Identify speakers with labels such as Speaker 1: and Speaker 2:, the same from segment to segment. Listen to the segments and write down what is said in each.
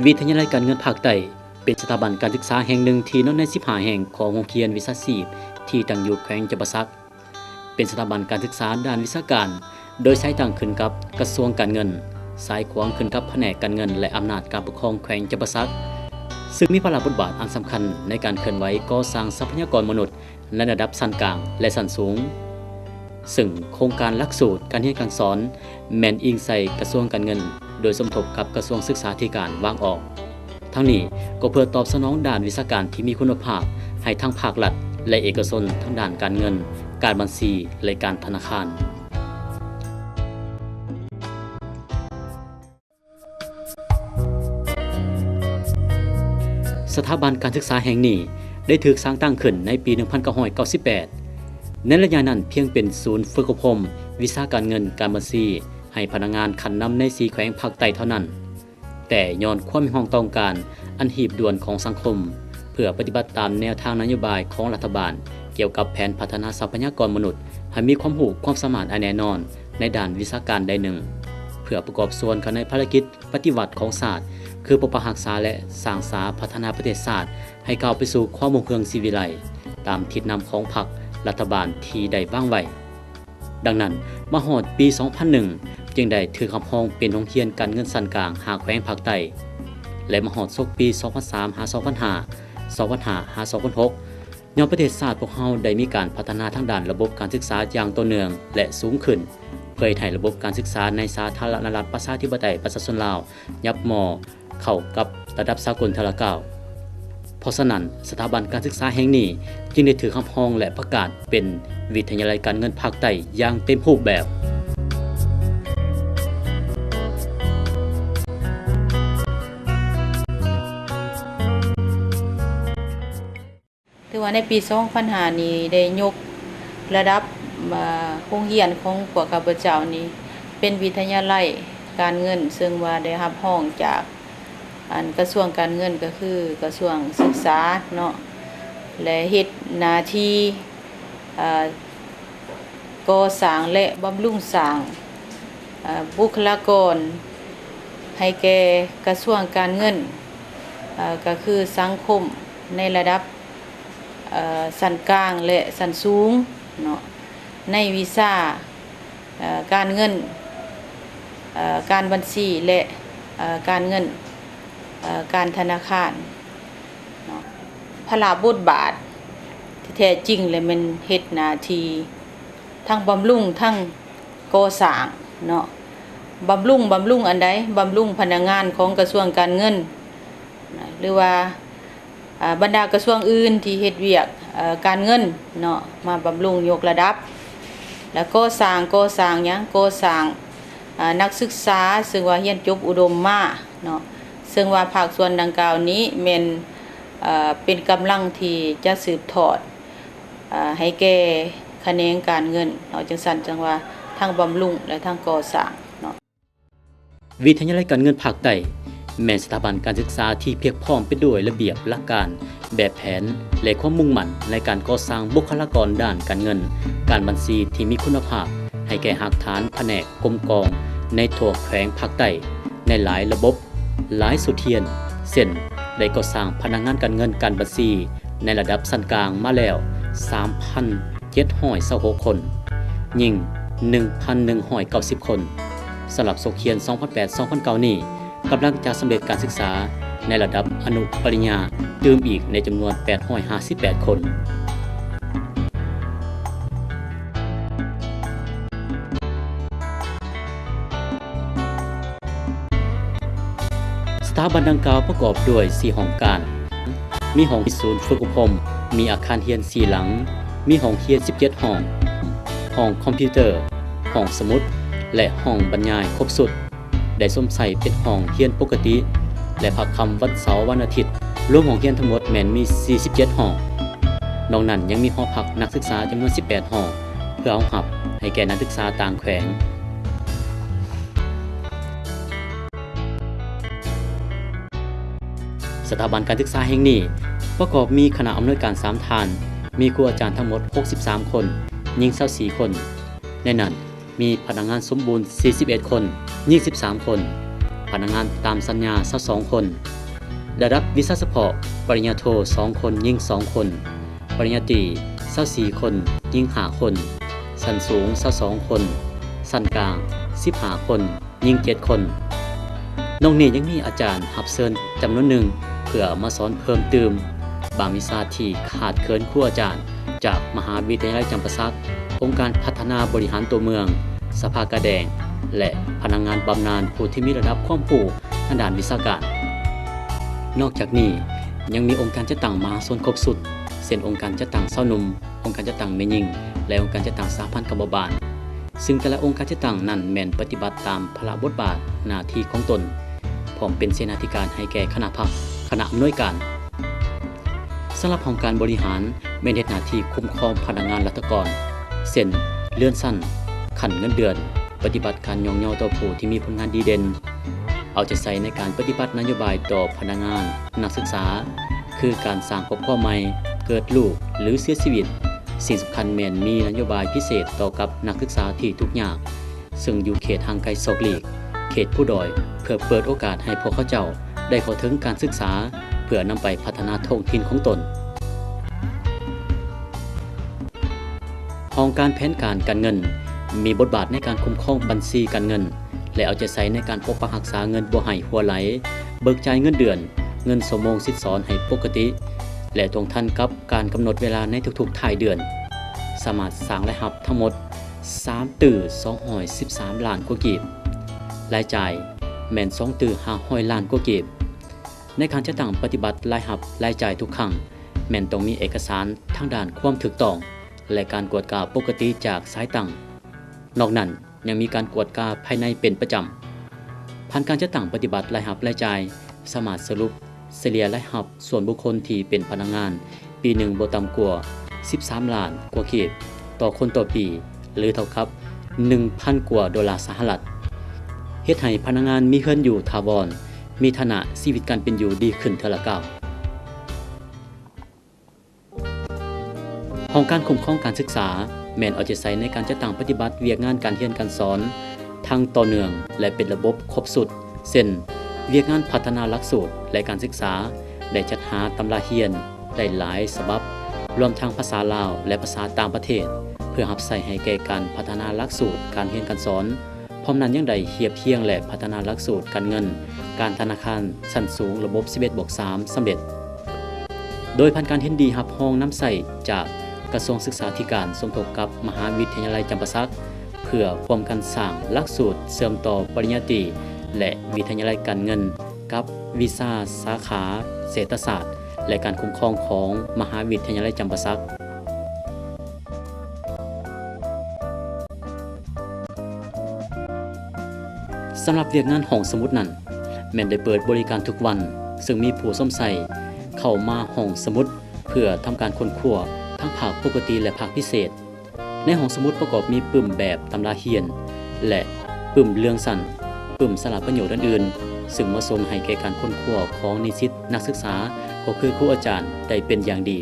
Speaker 1: วิทยาลัยการเงินภาคใต้เป็นสถาบันการศึกษาแห่งหนึ่งที่1ใน15แห่งของโรงเรียนวิชาชีพที่ตั้งอยู่แขวงจำปาสักเป็นสถาบันการศึกษาด้านวิชาการโดยใช้ตั้งขึ้นกับกระทรวงการเงินสายขวางขึ้นกับแผนกการเงินและอำนาจการปกครองแขวงจำปาสักซึ่งมีบทบาทอันสำคัญในการเคลื่อนไหวก่อสร้างทรัพยากรมนุษย์ในระดับชั้นกลางและชั้นสูงซึ่งโครงการหลักสูตรการเรียนการสอนแม่นอิงใส่กระทรวงการเงินโดยสมทบกับกระทรวงศึกษาธิการวางออกทั้งนี้ก็เพื่อตอบสนองด้านวิชาการที่มีคุณภาพให้ทั้งภาครัฐและเอกชนทั้งด้านการเงินการบัญชีและการธนาคารสถาบันการศึกษาแห่งนี้ได้ถูกสร้างตั้งขึ้นในปี 1998 ในระยะนั้นเพียงเป็นศูนย์ฝึกอบรมวิชาการเงินการบัญชีให้พนักงานขันนำใน4แขวงภาคใต้เท่านั้นแต่ย้อนความมีความต้องการอันหีบด่วนของสังคมเพื่อปฏิบัติตามแนวทางนโยบายของรัฐบาลเกี่ยวกับแผนพัฒนาทรัพยากรมนุษย์ให้มีความรู้ความสามารถอันแน่นอนในด้านวิชาการใดหนึ่งเพื่อประกอบส่วนเข้าในภารกิจปฏิวัติของศาสตร์คือปกปักรักษาและสร้างสรรค์พัฒนาประเทศชาติให้ก้าวไปสู่ความรุ่งเรืองสิวิไลซ์ตามทิศนำของพรรครัฐบาลที่ได้วางไว้ดังนั้นมาฮอดปี 2001 จึงได้ถือคำพ้องเป็นโรงเรียนการเงินชั้นกลาง5แขวงภาคใต้และมาฮอดศกปี 2003 หา 2005 2005 หา 2006ย้อนประเทศชาติพวกเราได้มีการพัฒนาทางด้านระบบการศึกษาอย่างต่อเนื่องและสูงขึ้นเพื่อให้ระบบการศึกษาในสาธารณรัฐประชาธิปไตยประชาชนลาวยับหม้อเข้ากับระดับสากลทละก้าวเพราะฉะนั้นสถาบันการศึกษาแห่งนี้จึงได้ถือคำพ้องและประกาศเป็นวิทยาลัยการเงินภาคใต้อย่างเต็มรูปแบบ
Speaker 2: ถือว่าในปี 2005 นี้ได้ยกระดับโรงเรียนของพวกข้าพเจ้านี้เป็นวิทยาลัยการเงินซึ่งว่าได้รับรองจากกระทรวงการเงินก็คือกระทรวงศึกษาเนาะและเฮ็ดหน้าที่ก่อสร้างและบำรุงสร้างบุคลากรให้แก่กระทรวงการเงินก็คือสังคมในระดับชั้นกลางและชั้นสูงเนาะในวิชาการเงินการบัญชีและการเงินการธนาคารเนาะพระบทบาทที่แท้จริงเลยมันเฮ็ดหน้าที่ทั้งบำรุงทั้งก่อสร้างเนาะบำรุงอันใดบำรุงพนักงานของกระทรวงการเงินหรือว่าบรรดากระทรวงอื่นที่เฮ็ดเวียกการเงินเนาะมาบำรุงยกระดับแล้วก็สร้างหยังก่อสร้างนักศึกษาซึ่งว่าเรียนจบอุดมมาเนาะซึ่งว่าภาคส่วนดังกล่าวนี้เป็นกำลังที่จะสืบทอดให้แก่แขนงการเงินเนาะจังซั่นจังว่าทั้งบำรุงและทั้งก่อสร้างเนาะ
Speaker 1: วิทยาลัยการเงินภาคใต้แม่นสถาบันการศึกษาที่เพียบพร้อมไปด้วยระเบียบหลักการแบบแผนและความมุ่งมั่นในการก่อสร้างบุคลากรด้านการเงินการบัญชีที่มีคุณภาพให้แก่หากฐานแผนกกรมกองในทั่วแขวงภาคใต้ในหลายระบบหลายสุเทียนเช่นได้ก่อสร้างพนักงานการเงินการบัญชีในระดับชั้นกลางมาแล้ว 3,726 คนยิ่ง 1,190 คนสำหรับโซเคียน 2008-2009 นี้กำลังจะสำเร็จการศึกษาในระดับอนุปริญญาตื่มอีกในจำนวน 858 คนสถาบันดังกล่าวประกอบด้วย 4 ห้องการมีห้องศูนย์ฝึกอบรมมีอาคารเรียน 4 หลังมีห้องเรียน 17 ห้องห้องคอมพิวเตอร์ห้องสมุดและห้องบรรยายครบสุดได้สวมใส่เป็นห้องเรียนปกติและพักค่ำวันเสาร์วันอาทิตย์รวมห้องเรียนทั้งหมดแม่นมี 47 ห้องนอกนั้นยังมีหอพักนักศึกษาจำนวน 18 ห้องเพื่อรองรับให้แก่นักศึกษาต่างแขวงสถาบันการศึกษาแห่งนี้ประกอบมีคณะอำนวยการ3ท่านมีครูอาจารย์ทั้งหมด63คนหญิง24คนในนั้นมีพนักงานสมบูรณ์41คนหญิง13คน พนักงานตามสัญญา22คนระดับวิชาเฉพาะปริญญาโท2คนหญิง2คนปริญญาตรี24คนหญิง5คนชั้นสูง22คนชั้นกลาง15คนหญิง7คนนอกนี้ยังมีอาจารย์รับเชิญจำนวนหนึ่งเพื่อมาสอนเพิ่มเติมบางวิชาที่ขาดเคินครูอาจารย์จากมหาวิทยาลัยจำปาสักองค์การพัฒนาบริหารตัวเมืองสภากระแดงและพนักงานบำนาญผู้ที่มีระดับความรู้ทางด้านวิชาการนอกจากนี้ยังมีองค์การจัดตั้งมหาชนครบสุดเช่นองค์การจัดตั้งชาวหนุ่มองค์การจัดตั้งแม่หญิงและองค์การจัดตั้งสหพันธ์กรรมบาลซึ่งแต่ละองค์การจัดตั้งนั้นแม่นปฏิบัติตามพระบทบาทหน้าที่ของตนพร้อมเป็นเสนาธิการให้แก่คณะพรรคคณะอำนวยการสำหรับองค์การบริหารแม่นเฮ็ดหน้าที่คุ้มครองพนักงานรัฐกรเช่นเลื่อนชั้นขั้นเงินเดือนปฏิบัติการย่องเยาต่อผู้ที่มีผลงานดีเด่นเอาใจใส่ในการปฏิบัตินโยบายต่อพนักงานนักศึกษาคือการสร้างครอบครัวใหม่เกิดลูกหรือเสียชีวิตสิ่งสำคัญแม่นมีนโยบายพิเศษต่อกับนักศึกษาที่ทุกข์ยากซึ่งอยู่เขตห่างไกลศอกหลีกเขตผู้ด้อยเพื่อเปิดโอกาสให้พวกเขาเจ้าได้เข้าถึงการศึกษาเพื่อนำไปพัฒนาท้องถิ่นของตนห้องการแผนการเงินมีบทบาทในการคุ้มครองบัญชีการเงินและเอาใจใส่ในการปกปักรักษาเงินบ่ให้หัวไหลเบิกจ่ายเงินเดือนเงินสมงสิทธิสอนให้ปกติและตรงทันกับการกำหนดเวลาในทุกๆท้ายเดือนสามารถสร้างรายรับทั้งหมด213ล้านกว่ากีบรายจ่ายแม่น500ล้านกว่ากีบในการจัดตั้งปฏิบัติรายรับรายจ่ายทุกครั้งแม่นต้องมีเอกสารทางด้านความถูกต้องและการกวดกาปกติจากสายตั้งนอกนั้นยังมีการกวดกาภายในเป็นประจำผ่านการจัดตั้งปฏิบัติรายรับรายจ่ายสามารถสรุปเฉลี่ยรายรับส่วนบุคคลที่เป็นพนักงานปีหนึ่งบ่ต่ำกว่า13ล้านกว่ากีบต่อคนต่อปีหรือเท่ากับ 1,000 กว่าดอลลาร์สหรัฐเฮ็ดให้พนักงานมีเงินอยู่ถาวรมีฐานะชีวิตการเป็นอยู่ดีขึ้นเท่าละก้าวของการคุ้มครองการศึกษาแม่นเอาใจใส่ในการจัดตั้งปฏิบัติเวียกงานการเรียนการสอนทั้งต่อเนื่องและเป็นระบบครบสุดเช่นเวียกงานพัฒนาหลักสูตรและการศึกษาได้จัดหาตำราเรียนได้หลายฉบับรวมทั้งภาษาลาวและภาษาต่างประเทศเพื่อรับใช้ให้แก่การพัฒนาหลักสูตรการเรียนการสอนพร้อมนั้นยังได้เทียบเคียงและพัฒนาหลักสูตรการเงินการธนาคารชั้นสูงระบบ 11+3 สำเร็จโดยผ่านการเห็นดีรับรองน้ำใส่จากกระทรวงศึกษาธิการสมทบกับมหาวิทยาลัยจำปาสักเพื่อร่วมกันสร้างหลักสูตรเสริมต่อปริญญาตรีและวิทยาลัยการเงินกับวีซ่าสาขาเศรษฐศาสตร์และการคุ้มครองของมหาวิทยาลัยจำปาสักสำหรับเวียกงานห้องสมุดนั้นแม่นได้เปิดบริการทุกวันซึ่งมีผู้สนใจเข้ามาห้องสมุดเพื่อทำการค้นคว้าทั้งภาคปกติและภาคพิเศษในห้องสมุดประกอบมีปึ้มแบบตำราเรียนและปึ้มเรื่องสั้นปึ้มสาระประโยชน์อื่นๆซึ่งเหมาะสมให้แก่การค้นคว้าของนิสิตนักศึกษาก็คือครูอาจารย์ได้เป็นอย่างดี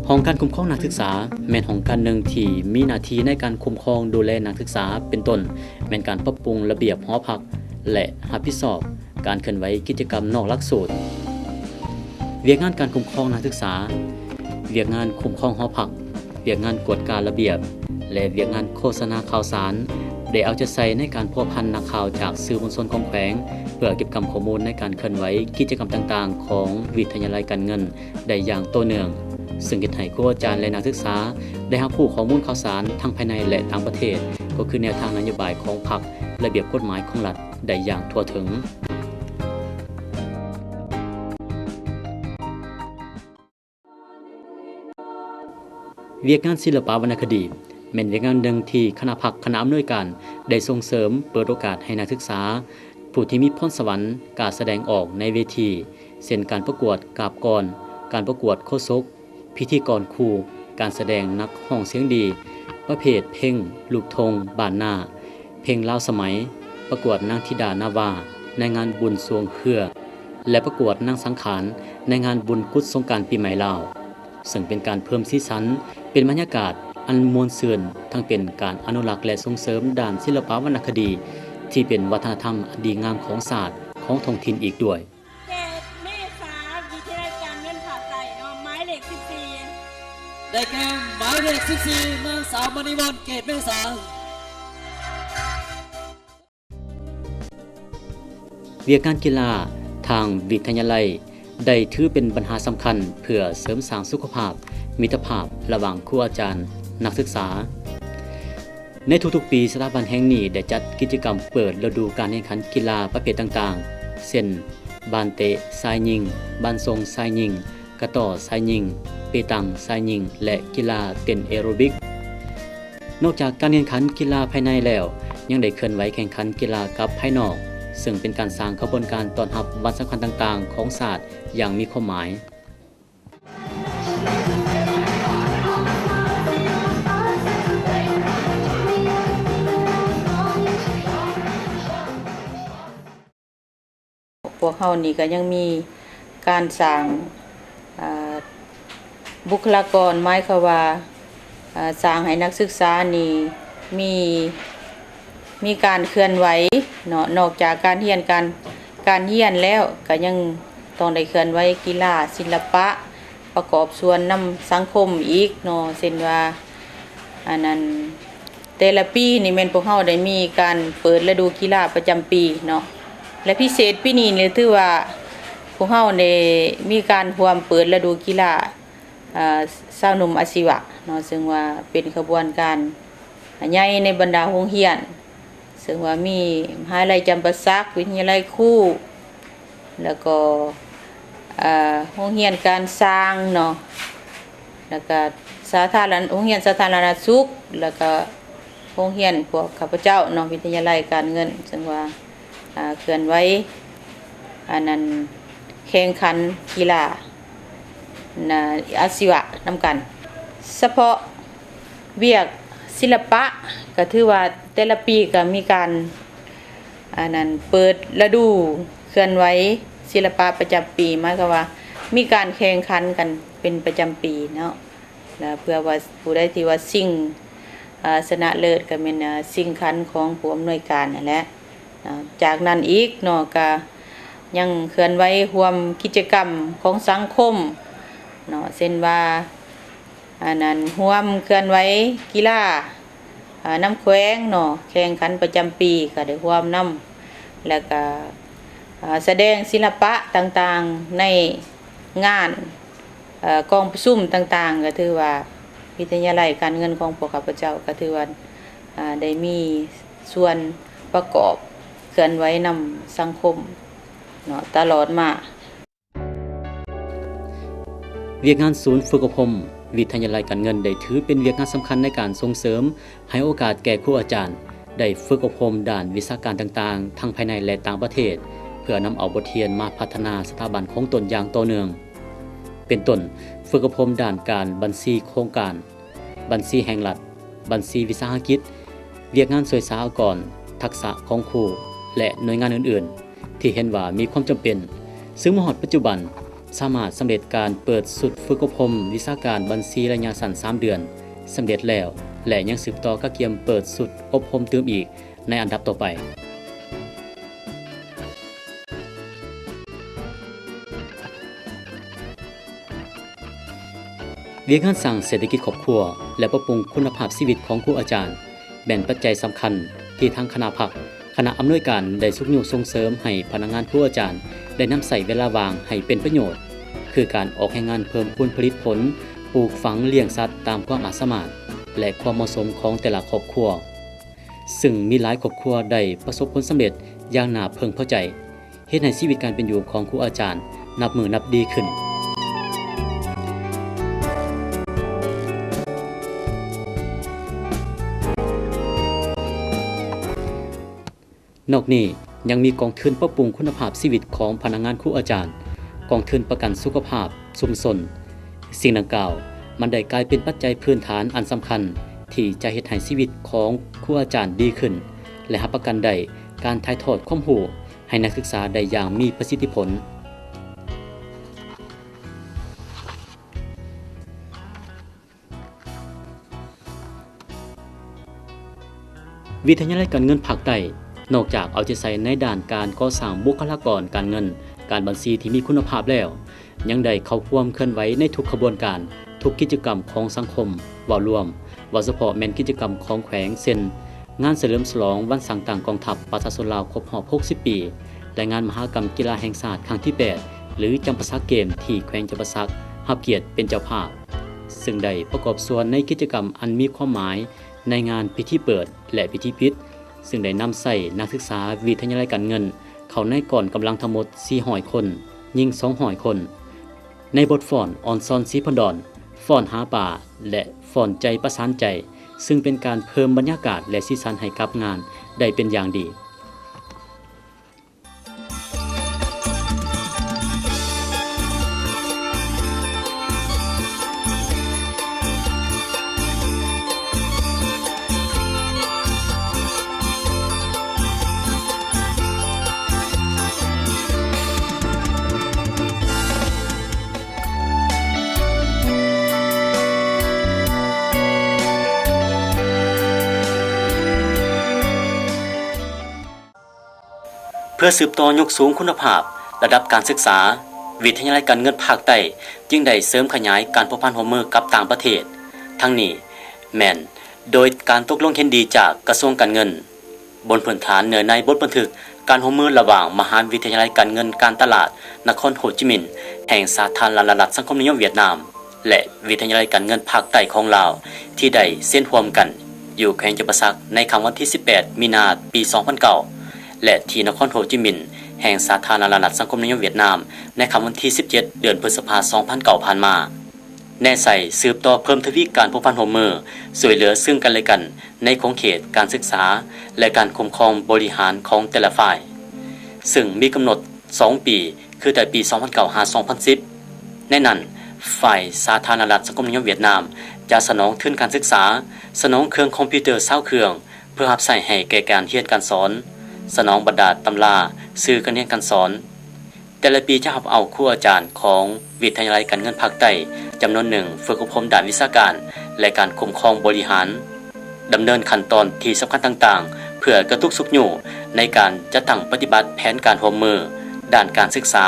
Speaker 1: ห้องการคุ้มครองนักศึกษาแม่นห้องการหนึ่งที่มีหน้าที่ในการคุ้มครองดูแลนักศึกษาเป็นต้นแม่นการปรับปรุงระเบียบหอพักและรับผิดชอบการเคลื่อนไหวกิจกรรมนอกหลักสูตรเวียกงานการคุ้มครองนักศึกษาเวียกงานคุ้มครองหอพักเวียกงานกวดการระเบียบและเวียกงานโฆษณาข่าวสารได้เอาใจใส่ในการพัวพันนักข่าวจากสื่อมวลชนของแขวงเพื่อเก็บกำข้อมูลในการเคลื่อนไหวกิจกรรมต่างๆของวิทยาลัยการเงินได้อย่างต่อเนื่องซึ่งเฮ็ดให้ครูอาจารย์และนักศึกษาได้รับรู้ข้อมูลข่าวสารทั้งภายในและต่างประเทศก็คือแนวทางนโยบายของพรรคระเบียบกฎหมายของรัฐได้อย่างทั่วถึงเวียกงานศิลปวรรณคดีแม่นเวียกงานหนึ่งที่คณะพรรคคณะอำนวยการได้ส่งเสริมเปิดโอกาสให้นักศึกษาผู้ที่มีพรสวรรค์การแสดงออกในเวทีเช่นการประกวดกาบกรการประกวดโฆษกพิธีกรครูการแสดงนักร้องเสียงดีประเภทเพลงลูกธงบ้านนาเพลงลาวสมัยประกวดนางธิดานาวาในงานบุญสวงเครือและประกวดนางสังขารในงานบุญกุศสงกรานต์ปีใหม่ลาวซึ่งเป็นการเพิ่มสีสันเป็นบรรยากาศ อันมวลซืนทั้งเป็นการอนุรักษ์และส่งเสริมด้านศิลปวรรณคดีที่เป็นวัฒนธรรมอันดีงามของศาสตร์ของท้องถิ่นอีกด้วย
Speaker 3: 7 เมษายนวิทยาลัยการเงินภาคใต้เนาะหมายเลข14
Speaker 4: ได้แก่หมายเลข14นางสาวมณีวรรณเกตเมษา
Speaker 1: เวียกงานกีฬาทางวิทยาลัยได้ถือเป็นปัญหาสำคัญเพื่อเสริมสร้างสุขภาพมิตรภาพระหว่างครูอาจารย์นักศึกษาในทุกๆปีสถาบันแห่งนี้ได้จัดกิจกรรมเปิดฤดูการแข่งขันกีฬาประเภทต่างๆเช่นบานเตะทรายยิงบานทรงทรายยิงกระต่อทรายยิงเปตังทรายยิงและกีฬาเต้นแอโรบิกนอกจากการแข่งขันกีฬาภายในแล้วยังได้เคลื่อนไหวแข่งขันกีฬากับภายนอกซึ่งเป็นการสร้างขบวนการต้อนรับวันสำคัญต่างๆของศาสตร์อย่างมีความหมาย
Speaker 2: พวกเฮานี่ก็ยังมีการสร้างบุคลากรหมายความว่าสร้างให้นักศึกษานี่มีการเคลื่อนไหวเนาะนอกจากการเรียนแล้วก็ยังต้องได้เคลื่อนไหวกีฬาศิลปะประกอบส่วนนำสังคมอีกเนาะเช่นว่าอันนั้นแต่ละปีนี่แม่นพวกเฮาได้มีการเปิดฤดูกีฬาประจำปีเนาะและพิเศษปีนี้นี่ถือว่าพวกเฮาได้มีการร่วมเปิดฤดูกีฬาสาวหนุ่มอาชีวะเนาะซึ่งว่าเป็นขบวนการใหญ่ในบรรดาโรงเรียนซึ่งว่ามีมหาวิทยาลัยจำปาสักวิทยาลัยคู่แล้วก็โรงเรียนการสร้างเนาะแล้วก็โรงเรียนสาธารณสุขแล้วก็โรงเรียนพวกข้าพเจ้าเนาะวิทยาลัยการเงินซึ่งว่าเคลื่อนไหวอันนั้นแข่งขันกีฬาอาชีวะนำกันเฉพาะเวียกศิลปะก็ถือว่าแต่ละปีก็มีการอันนั้นเปิดฤดูเคลื่อนไหวศิลปะประจำปีหมายความว่ามีการแข่งขันกันเป็นประจำปีเนาะแล้วเพื่อว่าผู้ใดที่ว่าชิงชนะเลิศก็เป็นชิงขันของผู้อำนวยการนั่นแหละจากนั้นอีกเนาะก็ยังเคลื่อนไหวร่วมกิจกรรมของสังคมเนาะเช่นว่าอันนั้นร่วมเคลื่อนไหวกีฬาน้ำแขวงเนาะแข่งขันประจำปีก็ได้ร่วมนำแล้วก็แสดงศิลปะต่างๆในงานกองประชุมต่างๆก็ถือว่าวิทยาลัยการเงินของพวกข้าพเจ้าก็ถือว่าได้มีส่วนประกอบเคลื่อนไหวนำสังคมเนาะตลอดมา
Speaker 1: เวียกงานศูนย์ฝึกอบรมวิทยาลัยการเงินได้ถือเป็นเวียกงานสำคัญในการส่งเสริมให้โอกาสแก่ครูอาจารย์ได้ฝึกอบรมด้านวิชาการต่างๆทั้งภายในและต่างประเทศเพื่อนำเอาบทเรียนมาพัฒนาสถาบันของตนอย่างต่อเนื่องเป็นต้นฝึกอบรมด้านการบัญชีโครงการบัญชีแห่งรัฐบัญชีวิสาหกิจเวียกงานสวยสาวก่อนทักษะของครูและหน่วยงานอื่นๆที่เห็นว่ามีความจำเป็นซึ่งมหดปัจจุบันสามารถสำเร็จการเปิดสุดฝึกอบรมวิชาการบัญชีระยะสั้น3 เดือนสำเร็จแล้วและยังสืบต่อกับเกียมเปิดสุดอบรมเติมอีกในอันดับต่อไปเวียกงานสร้างเศรษฐกิจครอบครัวและปรับปรุงคุณภาพชีวิตของครูอาจารย์แบ่งปัจจัยสำคัญที่ทางคณะพักคณะอำนวยการได้สุขยุส่งเสริมให้พนักงานครูอาจารย์ได้นำใส่เวลาว่างให้เป็นประโยชน์คือการออกแข่งงานเพิ่มพูนผลิตผลปลูกฝังเลี้ยงสัตว์ตามความอาจสามารถและความเหมาะสมของแต่ละครอบครัวซึ่งมีหลายครอบครัวได้ประสบผลสำเร็จอย่างน่าพึงพอใจเฮ็ดให้ชีวิตการเป็นอยู่ของครูอาจารย์นับมือนับดีขึ้นนอกนี้ยังมีกองทุนปรับปรุงคุณภาพชีวิตของพนักงานครูอาจารย์กองทุนประกันสุขภาพชุมชนสิ่งดังกล่าวมันได้กลายเป็นปัจจัยพื้นฐานอันสำคัญที่จะเฮ็ดให้ชีวิตของครูอาจารย์ดีขึ้นและรับประกันได้การถ่ายทอดความรู้ให้นักศึกษาได้อย่างมีประสิทธิผล วิทยาลัยการเงินภาคใต้นอกจากเอาใจใส่ในด้านการก่อสร้างบุคลากรการเงินการบัญชีที่มีคุณภาพแล้วยังได้เข้าร่วมเคลื่อนไหวในทุกขบวนการทุกกิจกรรมของสังคมว่ารวมว่าเฉพาะแม่นกิจกรรมของแขวงเช่นงานเฉลิมฉลองวันสั่งต่างกองทัพประชาชนลาวครบรอบ60 ปีและงานมหกรรมกีฬาแห่งชาติครั้งที่ 8 หรือจำปาสักเกมที่แขวงจำปาสักรับเกียรติเป็นเจ้าภาพซึ่งได้ประกอบส่วนในกิจกรรมอันมีความหมายในงานพิธีเปิดและพิธีปิดซึ่งได้นำใส่นักศึกษาวิทยาลัยการเงินเข้าในก่อนกำลังทั้งหมด400 คนยิง200 คนในบทฟ้อนออนซอนสีพนดอนฟ้อนหาป่าและฟ้อนใจประสานใจซึ่งเป็นการเพิ่มบรรยากาศและสีสันให้กับงานได้เป็นอย่างดีเพื่อสืบต่อยกสูงคุณภาพระดับการศึกษาวิทยาลัยการเงินภาคใต้จึงได้เสริมขยายการพัวพันร่วมมือกับต่างประเทศทั้งนี้แม่นโดยการตกลงเห็นดีจากกระทรวงการเงินบนพื้นฐานเนื้อในบทบันทึกการร่วมมือระหว่างมหาวิทยาลัยการเงินการตลาดนครโฮจิมินห์แห่งสาธารณรัฐสังคมนิยมเวียดนามและวิทยาลัยการเงินภาคใต้ของลาวที่ได้เซ็นร่วมกันอยู่แขวงจำปาสักในคำวันที่ 18 มีนาคม ปี 2009และที่นครโฮจิมินห์แห่งสาธารณรัฐสังคมนิยมเวียดนามในคำวันที่ 17 เดือนพฤษภาคม 2009 ผ่านมาแน่ใส่สืบต่อเพิ่มทวีการพัวพันร่วมมือช่วยเหลือซึ่งกันและกันในของเขตการศึกษาและการคุ้มครองบริหารของแต่ละฝ่ายซึ่งมีกำหนด 2 ปีคือแต่ปี 2009 หา 2010 ในนั้นฝ่ายสาธารณรัฐสังคมนิยมเวียดนามจะสนองทุนการศึกษาสนองเครื่องคอมพิวเตอร์20เครื่องเพื่อรับใช้ให้แก่การเรียนการสอนสนองบรรดาตำราสื่อการเรียนการสอนแต่ละปีจะรับเอาครูอาจารย์ของวิทยาลัยการเงินภาคใต้จำนวนหนึ่งฝึกอบรมด้านวิชาการและการคุ้มครองบริหารดำเนินขั้นตอนที่สำคัญต่างๆเพื่อกระตุกสุกอยู่ในการจัดตั้งปฏิบัติแผนการร่วมมือด้านการศึกษา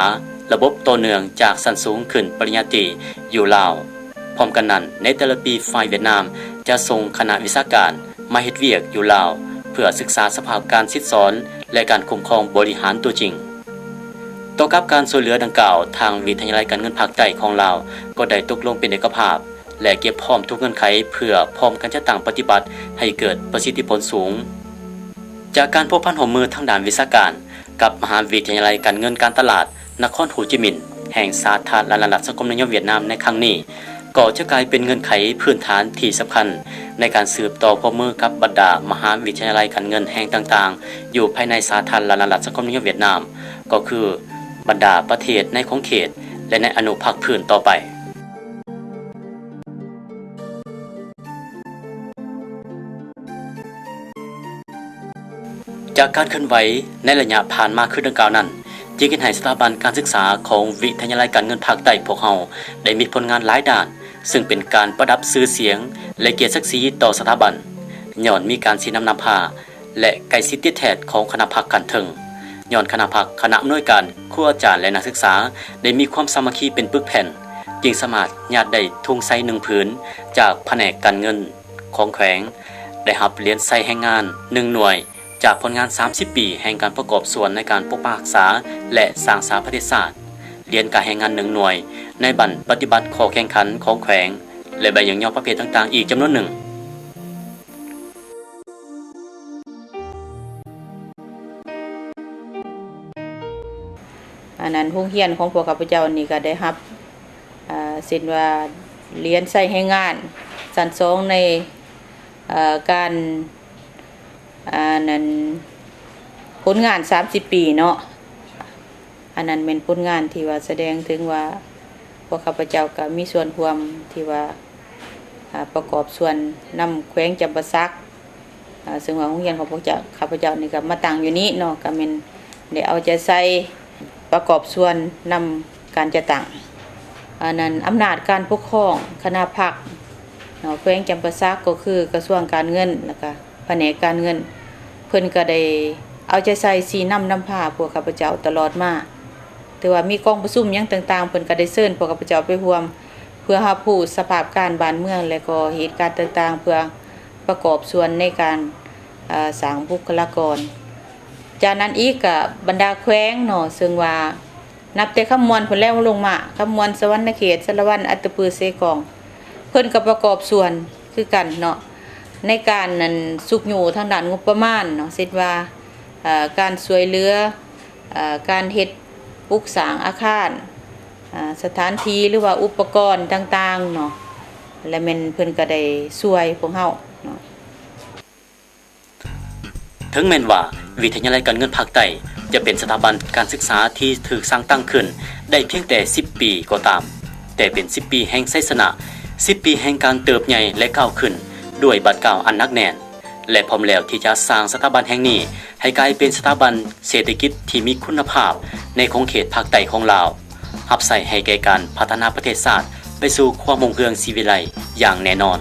Speaker 1: ระบบต่อเนื่องจากชั้นสูงขึ้นปริญญาตรีอยู่ลาวพร้อมกันนั้นในแต่ละปีฝ่ายเวียดนามจะส่งคณะวิชาการมาเฮ็ดเวียกอยู่ลาวเพื่อศึกษาสภาพการศึกษาสอนและการคุ้มครองบริหารตัวจริงต่อกับการช่วยเหลือดังกล่าวทางวิทยาลัยการเงินภาคใต้ของลาวก็ได้ตกลงเป็นเอกภาพและเก็บพร้อมทุกเงื่อนไขเพื่อพร้อมกันจะตั้งปฏิบัติให้เกิดประสิทธิผลสูงจากการพัวพันร่วมมือทางด้านวิชาการกับมหาวิทยาลัยการเงินการตลาดนครโฮจิมินห์แห่งสาธารณรัฐสังคมนิยมเวียดนามในครั้งนี้ก็จะกลายเป็นเงื่อนไขพื้นฐานที่สำคัญในการสืบต่อร่วมมือกับบรรดามหาวิทยาลัยการเงินแห่งต่างๆอยู่ภายในสาธารณรัฐสังคมนิยมเวียดนามก็คือบรรดาประเทศในของเขตและในอนุภาคพื้นต่อไปจากการเคลื่อนไหวในระยะผ่านมาคือดังกล่าวนั้นจึงเห็นให้สถาบันการศึกษาของวิทยาลัยการเงินภาคใต้พวกเราได้มีผลงานหลายด้านซึ่งเป็นการประดับชื่อเสียงและเกียรติศักดิ์ศรีต่อสถาบันย้อนมีการสีน้ำนำพาและไก่สิทธิแทนของคณะพักกันถึงย้อนคณะพักคณะอำนวยการครูอาจารย์และนักศึกษาได้มีความสามัคคีเป็นปึกแผ่นจึงสามารถญาติได้ทุงไซ1ผืนจากแผนกการเงินของแขวงได้รับเหรียญไซแห่งงาน1หน่วยจากผลงาน30 ปีแห่งการประกอบส่วนในการปกปักรักษาและสร้างสาประเทศศาสตร์เรียนการแห่งงาน1หน่วยในบันปฏิบัติข้อแข่งขันของแขวงและใบอย่างย่อประเภทต่างๆอีกจำนวนหนึ่ง
Speaker 2: อันนั้นโรงเรียนของพวกข้าพเจ้านี่ก็ได้รับสินว่าเรียนใช้ให้งานชั้น2ในการนั้นผลงาน30 ปีเนาะอันนั้นเป็นผลงานที่ว่าแสดงถึงว่าพวกข้าพเจ้าก็มีส่วนร่วมที่ว่าประกอบส่วนนำแขวงจำปาสักซึ่งว่าโรงเรียนของพวกข้าพเจ้านี่ก็มาตั้งอยู่นี้เนาะก็แม่นได้เอาใจใส่ประกอบส่วนนำการจัดตั้งอันนั้นอำนาจการปกครองคณะพักเนาะแขวงจำปาสักก็คือกระทรวงการเงินแล้วก็แผนกการเงิน เพิ่นก็ได้เอาใจใส่สีน้ำผ้าพวกข้าพเจ้าตลอดมาแต่ว่ามีกองประชุมหยังต่างๆเพิ่นก็ได้เชิญพวกข้าพเจ้าไปร่วมเพื่อรับรู้สภาพการบ้านเมืองและก็เหตุการณ์ต่างๆเพื่อประกอบส่วนในการสร้างบุคลากรจากนั้นอีกก็บรรดาแขวงเนาะซึ่งว่านับแต่คำมวลเพิ่นแล้วลงมาคำมวลสวรรณเขตสารวัตรอัตตปือเสกองเพิ่นก็ประกอบส่วนคือกันเนาะในการนั้นสุกอยู่ทางด้านงบประมาณเนาะเช่นว่าการช่วยเหลือการเฮ็ดปลูกสร้างอาคารสถานที่หรือว่าอุปกรณ์ต่างๆเนาะและแม่นเพิ่นก็ได้ช่วยพวกเฮาเนาะ
Speaker 1: ถึงแม้นว่าวิทยาลัยการเงินภาคใต้จะเป็นสถาบันการศึกษาที่ถูกสร้างตั้งขึ้นได้เพียงแต่10 ปีก็ตามแต่เป็น10 ปีแห่งชัยชนะ10 ปีแห่งการเติบใหญ่และก้าวขึ้นด้วยบัดก้าวอันหนักแน่นและพร้อมแล้วที่จะสร้างสถาบันแห่งนี้ให้กลายเป็นสถาบันเศรษฐกิจที่มีคุณภาพในของเขตภาคใต้ของลาวรับใช้ให้แก่การพัฒนาประเทศชาติไปสู่ความรุ่งเรืองศรีวิไลย์อย่างแน่นอน